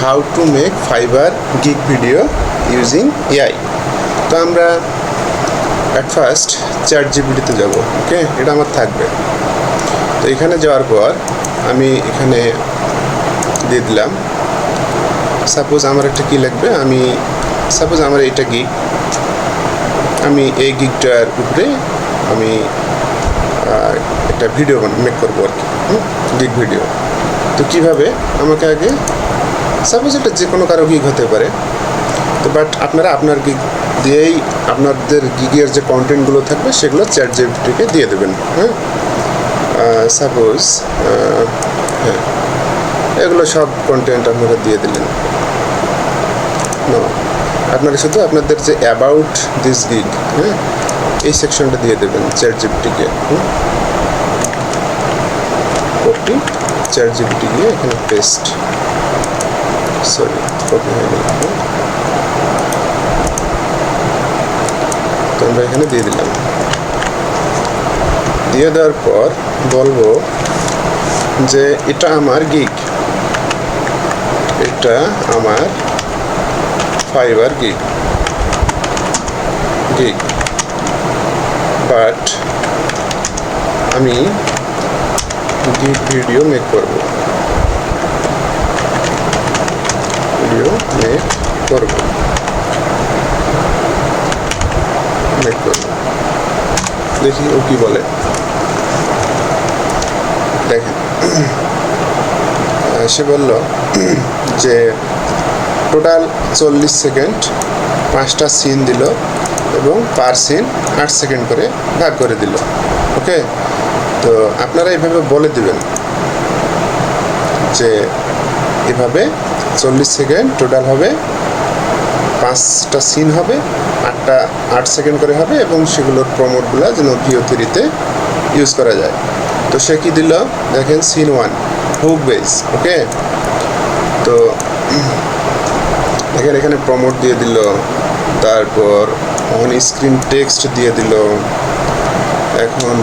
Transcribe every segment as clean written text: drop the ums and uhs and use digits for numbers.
How to make fibre gig video using AI. তো আমরা at first ChatGPT-তে যাব। ওকে, এটা আমার থাকবে। তো এখানে যাওয়ার পর আমি এখানে দিয়ে দিলাম, সাপোজ আমার একটা কী লাগবে, সাপোজ আমার এইটা গিগ, আমি এই গিগটার উপরে আমি একটা ভিডিও মেক করবো আর কি, গিগ ভিডিও। তো কীভাবে, আমাকে আগে সাপোজ এটা যে কোনো কারো গিগ হতে পারে, তো বাট আপনারা আপনার গিগ দিয়েই আপনাদের গিগের যে কন্টেন্টগুলো থাকবে সেগুলো ChatGPT-কে দিয়ে দেবেন। হ্যাঁ, সাপোজ হ্যাঁ, এগুলো সব কন্টেন্ট আপনারা দিয়ে দিলেন। আপনারা শুধু আপনাদের যে অ্যাবাউট দিস গিগ, হ্যাঁ, এই সেকশনটা দিয়ে দেবেন ChatGPT-কে। কপি, ChatGPT গিয়ে এখানে পেস্ট, সরি কপি হয়নি, তো আমরা এখানে দিয়ে দিলাম। দিয়ে দেওয়ার পর বলবো যে এটা আমার গিগ, এটা আমার ফাইবার গিগ, বাট আমি গিগ ভিডিও মেক করব, দেখি ও কি বলে। দেখেন, সে বলল যে টোটাল 40 সেকেন্ড 5টা সিন দিল এবং পার সিন 8 সেকেন্ড করে ভাগ করে দিল। ওকে, তো আপনারা এইভাবে বলে দিবেন যে এভাবে 40 সেকেন্ড টোটাল হবে, 5টা সিন হবে, 8 সেকেন্ড করে হবে, এবং সেগুলোর প্রমোটগুলো যেন VO3-তে ইউজ করা যায়। তো সে কি দিল, দেখেন সিন 1 হুক বেস। ওকে, তো দেখেন এখানে প্রমোট দিয়ে দিল, তারপর অন স্ক্রিন টেক্সট দিয়ে দিল। এখন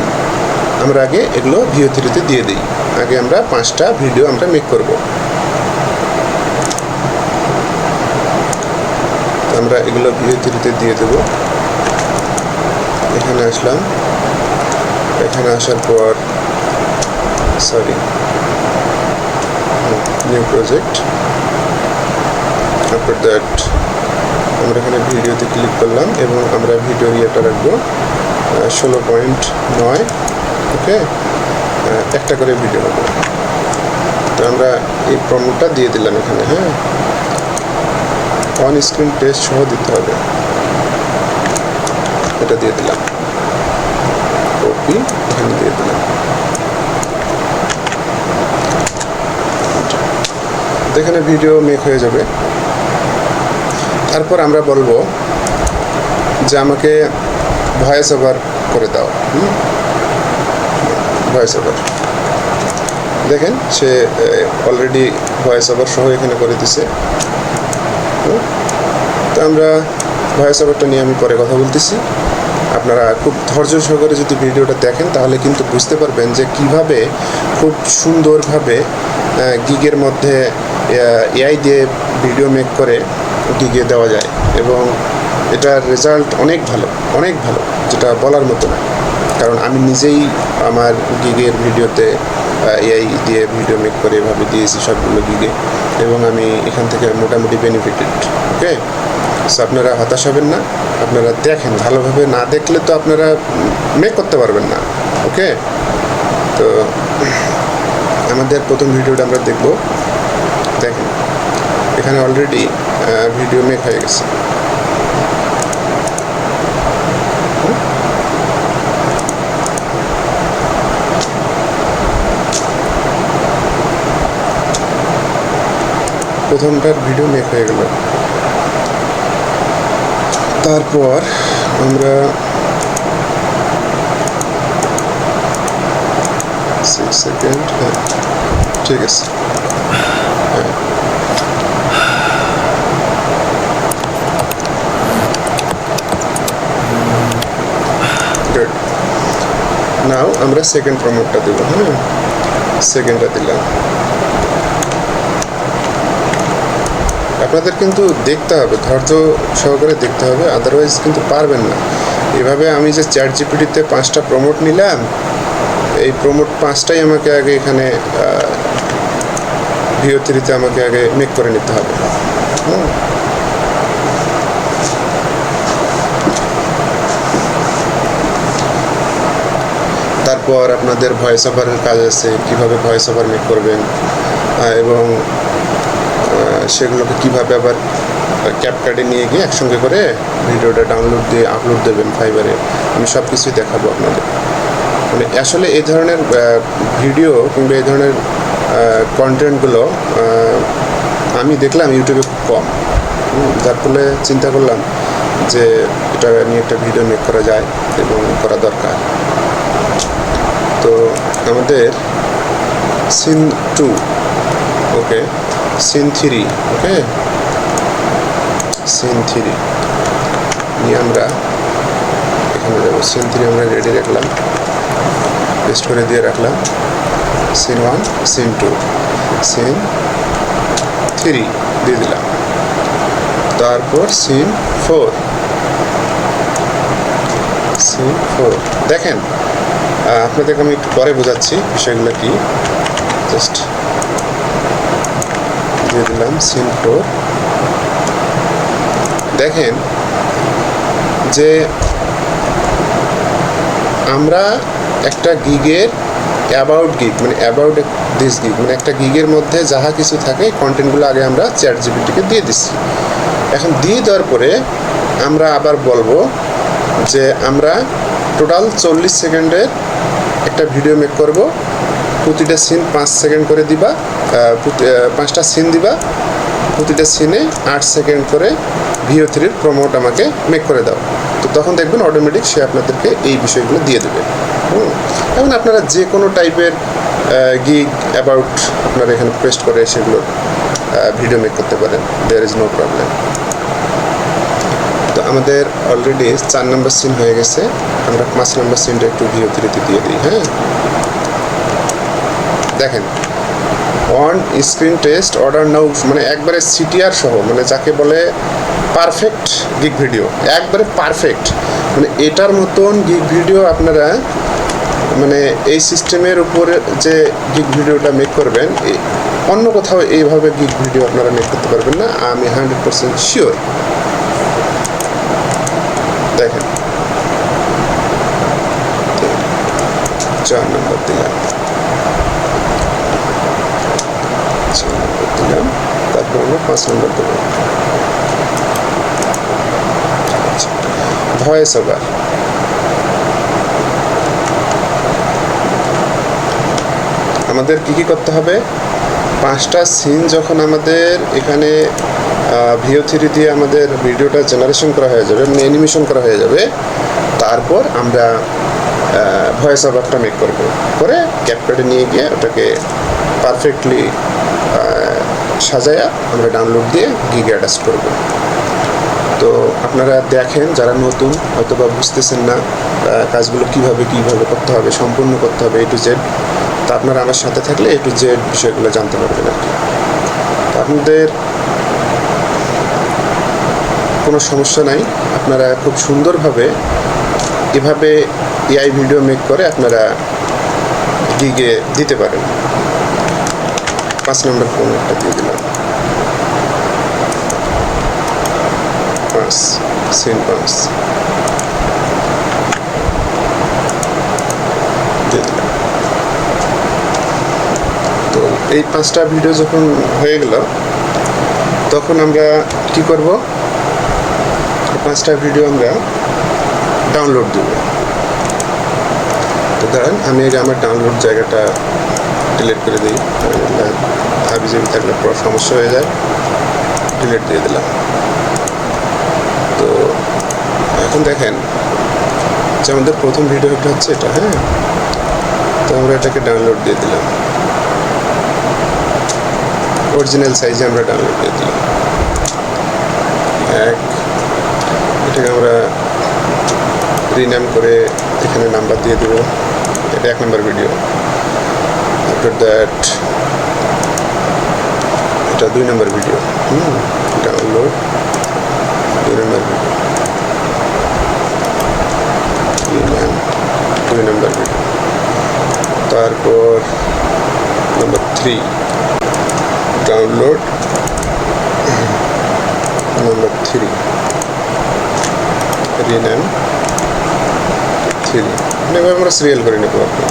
আমরা আগে এগুলো VO3-তে দিয়ে দিই। আগে আমরা 5টা ভিডিও আমরা মেক করব। আমরা এগুলো VO3-তে দিয়ে দেব। এখানে আসলাম, এখানে আসার পর sorry new project, after that আমরা এখানে ভিডিওতে ক্লিক করলাম এবং আমরা ভিডিওর ইয়েটা রাখবো 16.9। ওকে, একটা করে ভিডিও হবে। তো আমরা এই প্রমোটটা দিয়ে দিলাম এখানে। হ্যাঁ, অন স্ক্রিন টেস্ট সহ দিতে হবে, এটা দিয়ে দিলাম। কপি, এখানে দিয়ে দিলাম। এখানে ভিডিও মেক হয়ে যাবে। তারপর আমরা বলবো যে আমাকে ভয়েস ওভার করে দাও। ভয়েস ওভার, দেখেন সে অলরেডি ভয়েস ওভার সহ এখানে করে দিছে। তো আমরা ভয়েস ওভারটা নিয়ে আমি পরে কথা বলতেছি। আপনারা খুব ধৈর্য সহকারে যদি ভিডিওটা দেখেন তাহলে কিন্তু বুঝতে পারবেন যে কিভাবে খুব সুন্দরভাবে গিগের মধ্যে এআই দিয়ে ভিডিও মেক করে গিগে দেওয়া যায়, এবং এটার রেজাল্ট অনেক ভালো, যেটা বলার মতো না। কারণ আমি নিজেই আমার গিগের ভিডিওতে এআই দিয়ে ভিডিও মেক করে এভাবে দিয়েছি সবগুলো গিগে, এবং আমি এখান থেকে মোটামুটি বেনিফিটেড। ওকে, সো আপনারা হতাশ হবেন না, আপনারা দেখেন, ভালোভাবে না দেখলে তো আপনারা মেক করতে পারবেন না। ওকে, তো আমাদের প্রথম ভিডিওটা আমরা দেখব। দেখেন এখানে অলরেডি ভিডিও মেক হয়ে গেছে। প্রথমটার ভিডিও মেক হয়ে গেল। তারপর আমরা 6 সেকেন্ড, হ্যাঁ ঠিক আছে, হ্যাঁ গুড। নাও আমরা সেকেন্ড প্রমোটটা দেব। হ্যাঁ, সেকেন্ডটা দিলাম। আপনাদের কিন্তু দেখতে হবে, ধৈর্য সহকারে দেখতে হবে, আদারওয়াইজ কিন্তু পারবেন না। এভাবে আমি যে চ্যাট জিপিটিতে 5টা প্রমোট নিলাম, এই প্রমোট 5টাই আমাকে আগে এখানে ভিও3-তে আমাকে আগে মেক করে নিতে হবে। তারপর আপনাদের ভয়েস ওভারের কাজ আছে, কীভাবে ভয়েস ওভার মেক করবেন এবং সেগুলোকে কীভাবে আবার ক্যাপকাটে নিয়ে গিয়ে একসঙ্গে করে ভিডিওটা ডাউনলোড দিয়ে আপলোড দেবেন ফাইবারে। আমি সব কিছুই দেখাবো আপনাদের। মানে আসলে এই ধরনের ভিডিও কিংবা এই ধরনের কন্টেন্টগুলো আমি দেখলাম ইউটিউবে খুব কম, যার ফলে চিন্তা করলাম যে এটা নিয়ে একটা ভিডিও মেক করা যায় এবং করা দরকার। তো আমাদের সিন 2, ওকে, সিন 3, ওকে, সিন 3 নিয়ে আমরা এখানে যাবো। সিন 3 আমরা রেডি রাখলাম, পেস্ট করে দিয়ে রাখলাম। সিন 1, সিন 2, সিন 3 দিয়ে দিলাম। তারপর সিন 4, সিন 4 দেখেন, আপনাদেরকে আমি একটু পরে বোঝাচ্ছি বিষয়গুলো কি। জাস্ট দিয়ে দিলাম সিন 4। দেখেন যে আমরা একটা গিগের অ্যাবাউট গিগ, মানে অ্যাবাউট দিস গিগ, মানে একটা গিগের মধ্যে যাহা কিছু থাকে কন্টেন্টগুলো আগে আমরা চ্যাট জিপিটিকে দিয়ে দিচ্ছি। এখন দিয়ে দেওয়ার পরে আমরা আবার বলবো যে আমরা টোটাল 40 সেকেন্ডের একটা ভিডিও মেক করব, প্রতিটা সিন 5 সেকেন্ড করে দিবা, 5টা সিন দিবা, প্রতিটা সিনে 8 সেকেন্ড করে ভিও3-র প্রমোট আমাকে মেক করে দাও। তো তখন দেখবেন অটোমেটিক সে আপনাদেরকে এই বিষয়গুলো দিয়ে দেবে। এখন আপনারা যে কোনো টাইপের গিগ অ্যাবাউট আপনারা এখানে পেস্ট করে সেগুলোর ভিডিও মেক করতে পারেন, দেয়ার ইজ নো প্রবলেম। তো আমাদের অলরেডি 4 নম্বর সিন হয়ে গেছে, আমরা 5 নম্বর সিনটা একটু ভিও3-তে দিয়ে দিই। হ্যাঁ, দেখেন অন স্ক্রিন টেস্ট অর্ডার নাও, মানে একবারে সিটিআর সহ, মানে যাকে বলে পারফেক্ট গিগ ভিডিও, একবারে পারফেক্ট। মানে এটার মতন গিগ ভিডিও আপনারা মানে এই সিস্টেমের উপরে যে গিগ ভিডিওটা মেক করবেন, অন্য কোথাও এইভাবে গিগ ভিডিও আপনারা মেক করতে পারবেন না, আমি 100% শিওর। দেখেন 4 নম্বর দিলাম, 4 নম্বর দিলাম, তারপর আমরা 5 নম্বর দেবো। ভয়েস ওভার, আমাদের কি করতে হবে? 5টা সিন যখন আমাদের এখানে ভিও3 দিয়ে আমাদের ভিডিওটা জেনারেশন করা হয়ে যাবে, মানে অ্যানিমেশন করা হয়ে যাবে, তারপর আমরা ভয়েস ওভারটা মেক করব, করে ক্যাপকাটে নিয়ে গিয়ে ওটাকে পারফেক্টলি সাজায়া আমরা ডাউনলোড দিয়ে গিগে অ্যাটাচ করব। তো আপনারা দেখেন, যারা নতুন হয়তো বা বুঝতেছেন না কাজগুলো কিভাবে করতে হবে, সম্পূর্ণ করতে হবে A to Z, তা আপনারা আমার সাথে থাকলে A to Z বিষয়গুলো জানতে পারবেন আর কি। আপনাদের কোনো সমস্যা নাই, আপনারা খুব সুন্দরভাবে এভাবে এআই ভিডিও মেক করে আপনারা গিগে দিতে পারেন। 5 নম্বর ফোনটা দিয়ে দিলাম, 5 সিন 5 দিয়ে দিলাম। তো এই 5টা ভিডিও যখন হয়ে গেল, তখন আমরা কি করব? 5টা ভিডিও আমরা ডাউনলোড দেব। তো ধরেন আমি আমার ডাউনলোড জায়গাটা ডিলিট করে দিই, হাবিজাবি থাকলে পুরো সমস্যা হয়ে যায়, ডিলিট দিয়ে দিলাম। তো এখন দেখেন যে আমাদের প্রথম ভিডিওটা হচ্ছে এটা। হ্যাঁ, তো আমরা এটাকে ডাউনলোড দিয়ে দিলাম, অরিজিনাল সাইজে আমরা ডাউনলোড দিয়ে দিলাম। এটাকে আমরা রিনেম করে এখানে নাম্বার দিয়ে দেবো, এটা 1 নম্বর ভিডিও। আফটার দ্যাট এটা 2 নম্বর ভিডিও, 3 ডাউনলোড নাম্বার 3 রিনেম 3 এভাবে আমরা সিরিয়াল করে নেব আপনি।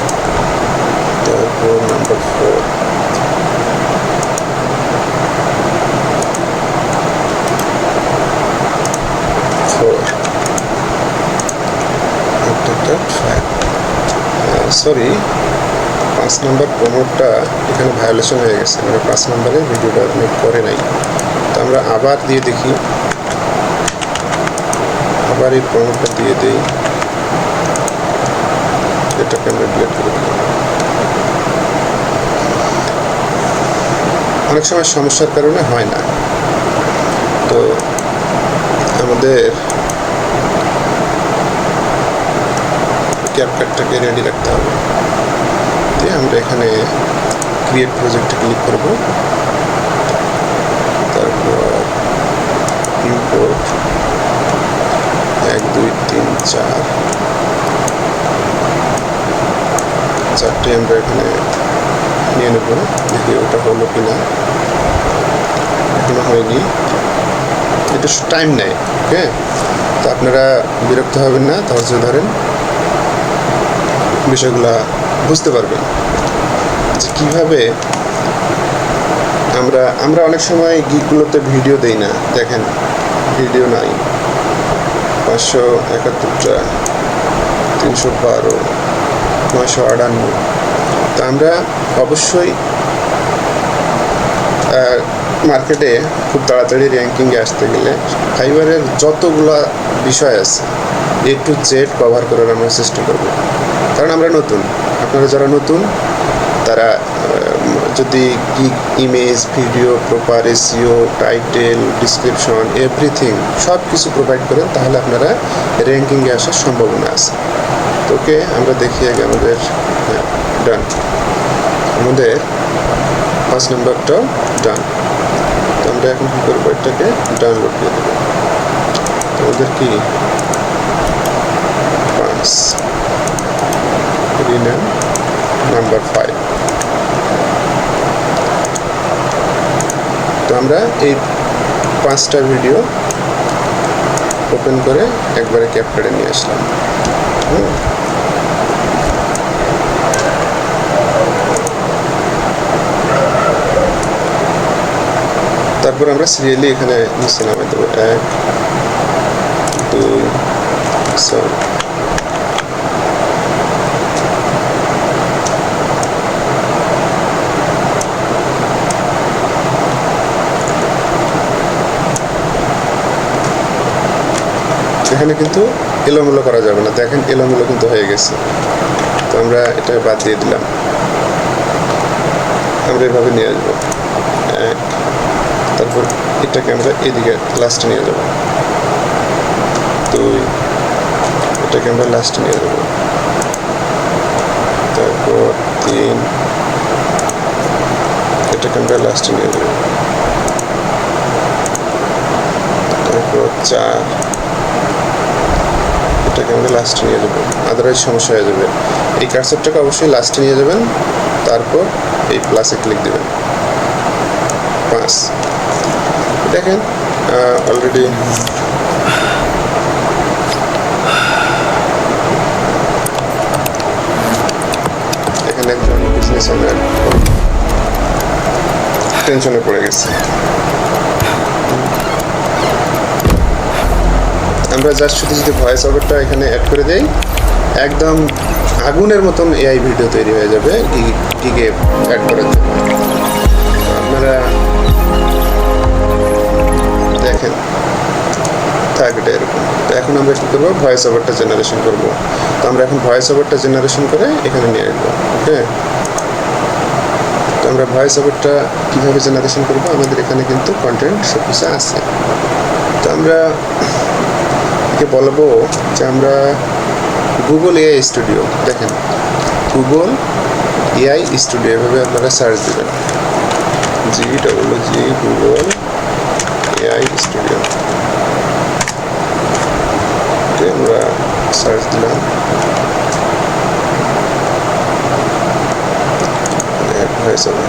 তারপর নাম্বার 4 সরি 5 নম্বর প্রমোটটা এখানে ভায়োলেশন হয়ে গেছে, মানে 5 নম্বরে ভিডিওটা আপনি করে নাই। তো আমরা আবার দিয়ে দেখি, আবার এই প্রমোটটা দিয়ে দেই, এটাকে আমরা ডিলিট করে দিই। অনেক সময় সমস্যার কারণে হয় না, তো আমাদের ক্যাপকাটটাকে রেডি রাখতে হবে। দিয়ে আমরা এখানে ক্রিয়েট প্রজেক্টে ক্লিক করব, তারপর ইম্পোর্ট 1 2 3 4 চারটে আমরা এখানে নিয়ে নেব। দেখি ওটা হলো কিনা, এখনো হয়নি, একটু টাইম নেয়। ওকে, তো আপনারা বিরক্ত হবেন না, ধৈর্য ধরেন, বিষয়গুলা বুঝতে পারবেন যে কীভাবে আমরা অনেক সময় গিকগুলোতে ভিডিও দেই না। দেখেন ভিডিও নাই, 571টা, 312, 958। তো আমরা অবশ্যই মার্কেটে খুব তাড়াতাড়ি র্যাঙ্কিংয়ে আসতে গেলে ফাইবারের যতগুলা বিষয় আছে A to Z কভার করার আমরা চেষ্টা করব, কারণ আমরা নতুন। আপনারা যারা নতুন তারা যদি gig image, video, proper SEO, title, description, everything সব কিছু প্রোভাইড করেন, তাহলে আপনারা র্যাঙ্কিংয়ে আসার সম্ভাবনা আছে। তো ওকে, আমরা দেখি আগে আমাদের ডান, আমাদের 5 নম্বরটাও ডান। তো আমরা এখন কী করবো, এটাকে ডাউনলোড দিয়ে দেবো। আমাদের কি রিনেম নাম্বার 5। তো আমরা এই 5টা ভিডিও ওপেন করে একবারে ক্যাপকাটে নিয়ে আসলাম। তারপর আমরা সিরিয়ালি এখানে নিচে নামাই দেবো, 1 2 সরি এখানে কিন্তু এলোমেলো করা যাবে না। দেখেন এলোমেলো কিন্তু হয়ে গেছে, তো আমরা এটা বাদ দিয়ে দিলাম। আমরা এভাবে নিয়ে আসবো, তারপর এটাকে আমরা এদিকে লাস্টে নিয়ে যাব, 2 এটাকে আমরা লাস্টে নিয়ে যাব, তারপর 3 এটাকে আমরা লাস্টে নিয়ে যাব, তারপর 4 এটাকে আমরা লাস্টে নিয়ে যাবো, আদারওয়াইজ সমস্যা হয়ে যাবে। এই কার্সরটাকে অবশ্যই লাস্টে নিয়ে যাবেন, তারপর এই প্লাসে ক্লিক দেবেন। 5 দেখেন অলরেডি এখানে একজন বিজনেস ওনার টেনশনে পড়ে গেছে। আমরা জাস্ট শুধু যদি ভয়েস ওভারটা এখানে অ্যাড করে দেই, একদম আগুনের মতন এআই ভিডিও তৈরি হয়ে যাবে গিগে অ্যাড করার জন্য। আপনারা দেখেন থাকবে এরকম। তো এখন আমরা কী করবো, ভয়েস ওভারটা জেনারেশন করবো। তো আমরা এখন ভয়েস ওভারটা জেনারেশন করে এখানে নিয়ে আসবো। ওকে, তো আমরা ভয়েস ওভারটা কীভাবে জেনারেশন করবো, আমাদের এখানে কিন্তু কন্টেন্ট সব কিছু আছে। তো আমরা বলবো যে আমরা গুগল এআই স্টুডিও, দেখেন গুগল এআই স্টুডিও এভাবে আপনারা সার্চ দেবেন, GWG গুগল এআই স্টুডিও, আমরা সার্চ দিলাম। ভয়েস ওভার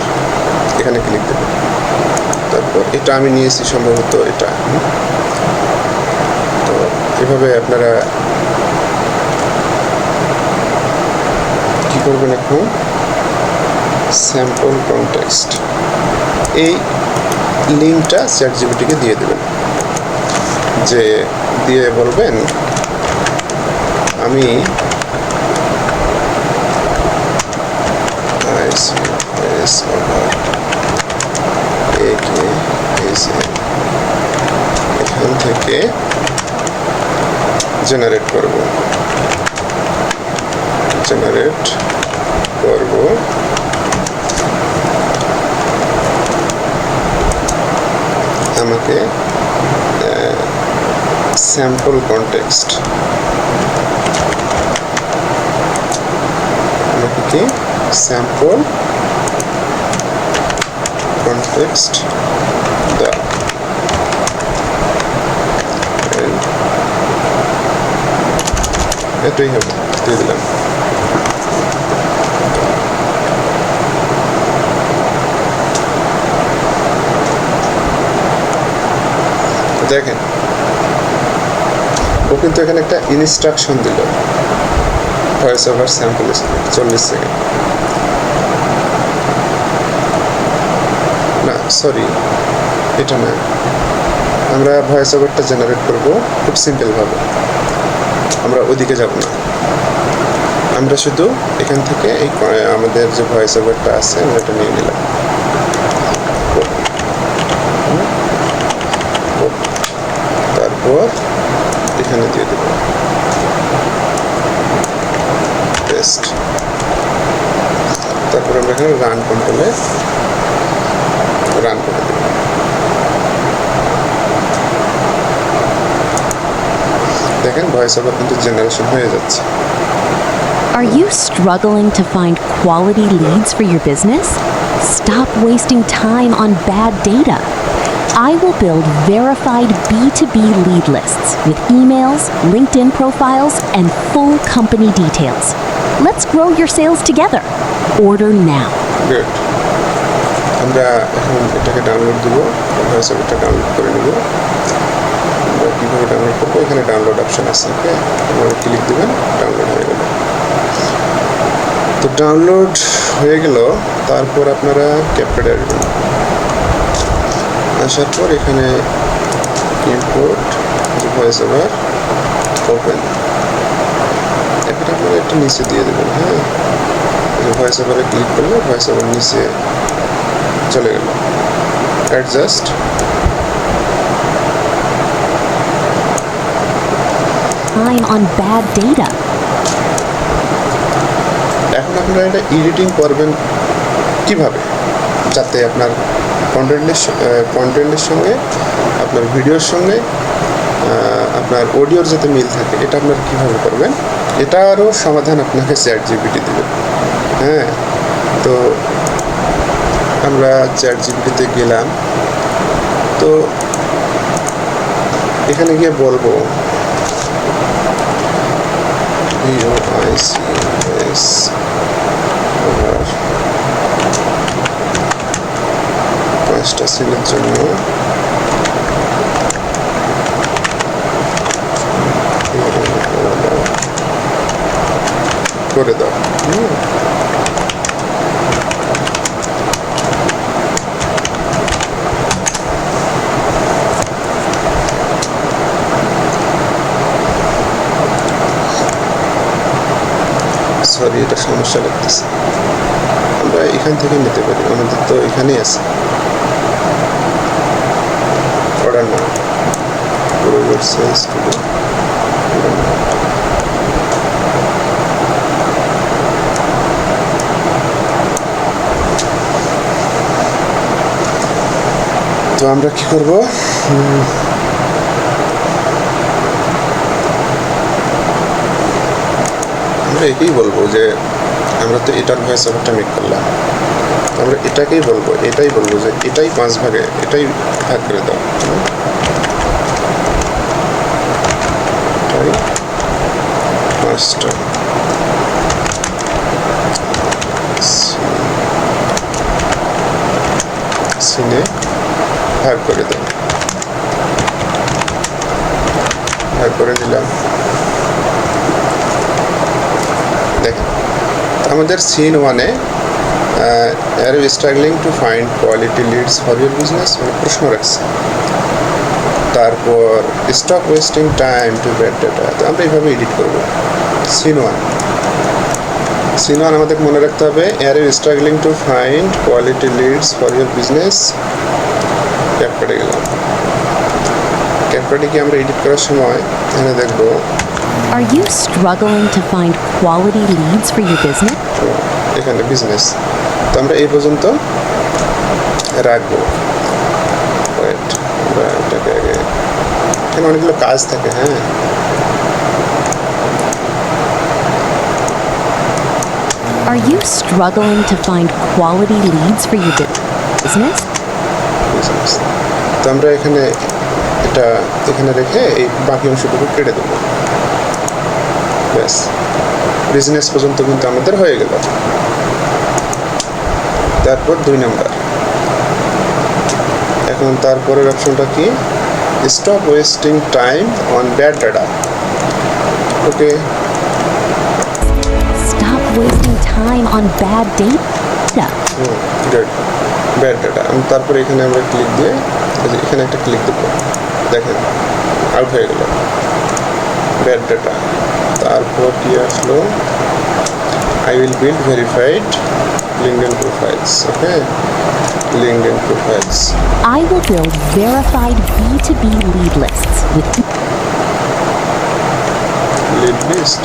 এখানে ক্লিক দেবেন। তারপর এটা আমি নিয়েছি সম্ভবত এটা। তো এভাবে আপনারা কি করবেন, এখন স্যাম্পল কনটেক্সট এই লিঙ্কটা চ্যাটজিপিটিকে দিয়ে দেবেন, যে দিয়ে বলবেন আমি এখান থেকে জেনারেট করব আমাকে স্যাম্পল কনটেক্সট, আমাকে কি স্যাম্পল কনটেক্সট দাও। এটাই হবে, দিয়ে দিলাম। দেখেন ও কিন্তু এখানে একটা ইনস্ট্রাকশন দিল, ভয়েস ওভার স্যাম্পল 40 সেকেন্ড। না সরি, এটা না, আমরা ভয়েস ওভারটা জেনারেট করব খুব সিম্পলভাবে, আমরা ওদিকে যাব না, আমরা শুধু এখান থেকে এই আমাদের যে ভয়েস ওভারটা আছে আমরা এটা নিয়ে নিলাম, তারপর এখানে দিয়ে দেব পেস্ট, তারপর আমরা এখানে রান কন্ট্রোলে রান করে দেব। দেখেন ভয়েস ওভার কিন্তু জেনারেশন হয়ে যাচ্ছে। Are you struggling to find quality leads for your business? Stop wasting time on bad data. I will build verified B2B lead lists with emails, LinkedIn profiles, and full company details. Let's grow your sales together. Order now. Good. আমরা এখন এটাকে download দেব, voice ওভারটা download করে নেব। আমরা কীভাবে download করবো, এখানে download option আছে, ওকে, আপনারা ক্লিক দেবেন, ডাউনলোড হয়ে গেল। তো ডাউনলোড হয়ে গেল, তারপর আপনারা ক্যাপকাটে আসবেন, আসার পর এখানে ইম্পোর্ট ভয়েস ওভার ওপেন, এখানে আপনারা একটু নিচে দিয়ে দেবেন। হ্যাঁ, ভয়েস ওভারে ক্লিক করলে ভয়েস ওভার নিচে চলে গেল। Adjust, I'm on bad data. এখন আপনারা এটা এডিটিং করবেন কিভাবে, যাতে আপনার কন্টেন্টের সঙ্গে আপনার ভিডিওর সঙ্গে আপনার অডিওর যাতে মিল থাকে, এটা আপনারা কীভাবে করবেন, এটারও সমাধান আপনাকে চ্যাটজিপিটি দেবে। হ্যাঁ, তো আমরা চ্যাটজিপিটিতে গেলাম, তো এখানে গিয়ে বলবো VOICS ওভার 5টা সিলের জন্য করে দাও। সরি, এটা সমস্যা লাগতেছে, আমরা এখান থেকে নিতে পারি, আমাদের তো এখানেই আছে। অর্ডার না তো আমরা কি করব, আমরা এটাই বলবো যে আমরা তো এটার ভয়েস ওভারটা মেক করলাম, আমরা এটাকেই বলবো, এটাই বলবো যে এটাই 5 ভাগে, এটাই ভাগ করে দাও। মাস্টার সিনে ভাগ করে দেব, ভাগ করে নিলাম। দেখেন আমাদের সিন ওয়ানে are you struggling to find quality leads for your business, মানে প্রশ্ন রাখছে। তারপর stop wasting time to bad data, তো আমরা এইভাবে এডিট করব। সিন ওয়ান আমাদের মনে রাখতে হবে, are you struggling to find quality leads for your business. ক্যাপকাটে গেলাম, ক্যাপকাটে কি আমরা এডিট করার সময় এখানে দেখবো Are you struggling to find quality leads for your business? এখানে বিজনেস, তো আমরা এই পর্যন্ত রাখবো। ওয়েট, আমরা এটাকে আগে, এখানে অনেকগুলো কাজ থাকে। হ্যাঁ, Are you struggling to find quality leads for your business? Business, তো আমরা এখানে এটা এখানে রেখে এই বাকি অংশটুকু কেটে দেবো। ব্যাস, বিজনেস পর্যন্ত কিন্তু আমাদের হয়ে গেল। তারপর 2 নাম্বার, এখন তারপরের অপশনটা কি, stop wasting time on bad data. Okay, Stop wasting time on bad data. Good, bad data. তারপরে এখানে আমরা ক্লিক দিয়ে এখানে একটা ক্লিক দেবো, দেখেন আউট হয়ে গেল ব্যাড ডাটা। তারপর কি আসলো, I will build verified LinkedIn profiles. Okay, LinkedIn profiles, I will build verified B2B lead lists with lead list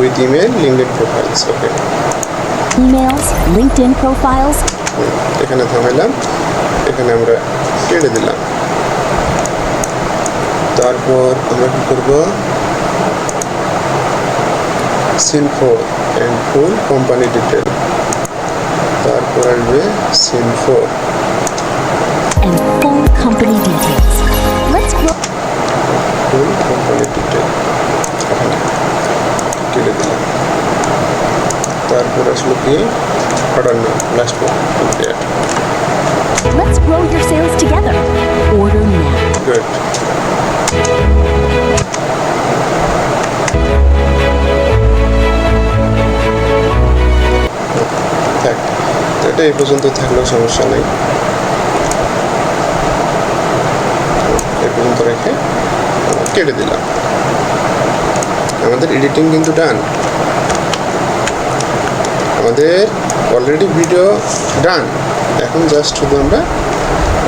with email LinkedIn profiles. Okay, emails, LinkedIn profiles, এখানে থামাইলাম, এখানে আমরা কেটে দিলাম। তারপর আমরা কি করব, scene 4 and full company detail. তারপর আসবে scene 4 and full company details. Let's grow. Full company detail, এখানে কেটে দিলাম। তারপর আসলো কি, অর্ডার নাম, last one. Let's grow your sales together. Order now. Good, থাক, এটা এই পর্যন্ত থাকলেও সমস্যা নেই। এই পর্যন্ত রেখে কেটে দিলাম। আমাদের এডিটিং কিন্তু ডান, আমাদের অলরেডি ভিডিও ডান। এখন জাস্ট শুধু আমরা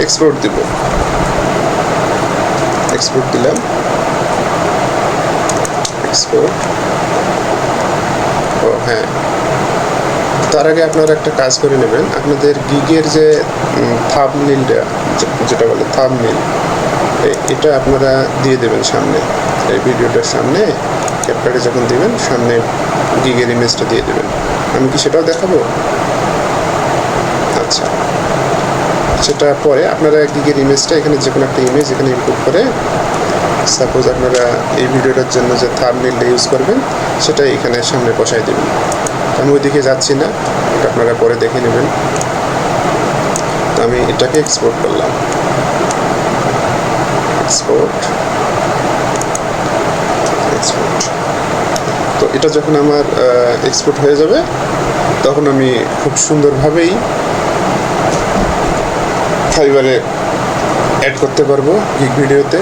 এক্সপোর্ট দিব। এক্সপোর্ট দিলাম, এক্সপোর্ট। ও হ্যাঁ, তার আগে আপনারা একটা কাজ করে নেবেন, আপনাদের গিগের যে থাম্বনেইলটা, যেটা বলে থাম্বনেইল, এটা আপনারা দিয়ে দেবেন সামনে, এই ভিডিওটার সামনে ক্যাপকাটে যখন দিবেন সামনে গিগের ইমেজটা দিয়ে দেবেন। আমি কি সেটাও দেখাবো? আচ্ছা, সেটা পরে আপনারা গিগের ইমেজটা এখানে যে কোনো একটা ইমেজ এখানে ইনপুট করে, সাপোজ আপনারা এই ভিডিওটার জন্য যে থাম্বনেইলটা ইউজ করবেন সেটা এখানে সামনে বসাই দেবেন। আমি ওইদিকে যাচ্ছি না, এটা আপনারা পরে দেখে নেবেন। তো আমি এটাকে এক্সপোর্ট করলাম, এক্সপোর্ট, এক্সপোর্ট। তো এটা যখন আমার এক্সপোর্ট হয়ে যাবে তখন আমি খুব সুন্দরভাবেই ফাইবারে অ্যাড করতে পারবো গিগ ভিডিওতে।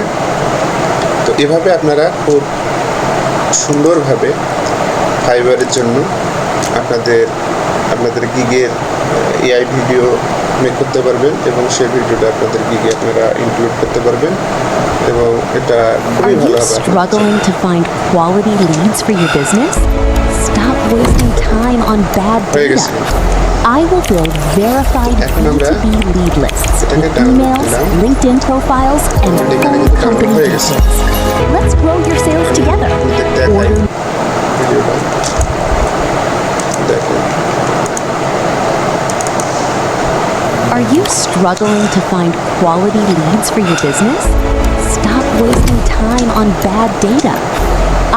তো এভাবে আপনারা খুব সুন্দরভাবে ফাইবারের জন্য আপনাদের গিগের এআই ভিডিও মেক করতে পারবেন এবং সেই ভিডিওটা আপনাদের গিগে আপনারা ইনক্লুড করতে পারবেন এবং এটা Are খুবই ভালো you হবে। struggling to find quality leads for your business? Stop wasting time on bad হয়ে data. গেছে। I will build verified এখন আমরা B2B lead lists এটাকে with download emails, দিলাম। LinkedIn profiles, and Already full এখানে কিন্তু company download হয়ে গেছে। details. Let's grow your sales together. দেখাই Order ভিডিওটা, দেখেন। Are you struggling to find quality leads for your business? Stop wasting time on bad data.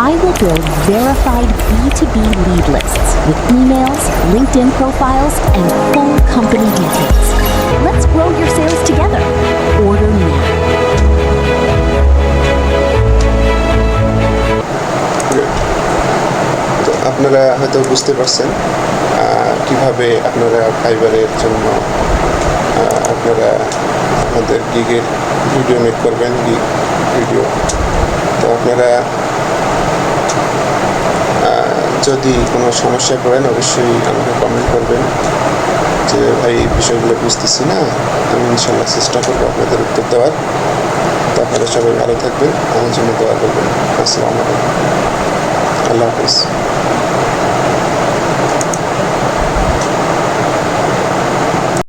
I will build verified B2B lead lists with emails, LinkedIn profiles, and full company details. Let's grow your sales together. Order now. Good. তো আপনারা হয়তো বুঝতে পারছেন কিভাবে আপনারা ফাইবারের জন্য আপনারা আপনাদের গিগের ভিডিও মেক করবেন, গিগ ভিডিও। তো আপনারা যদি কোনো সমস্যায় পড়েন অবশ্যই আমাকে কমেন্ট করবেন যে ভাই এই বিষয়গুলো বুঝতেছি না, আমি ইনশাল্লাহ চেষ্টা করবো আপনাদের উত্তর দেওয়ার। তো আপনারা সবাই ভালো থাকবেন, আমার জন্য দোয়া করবেন। আসসালামু আলাইকুম, আল্লাহ হাফিজ।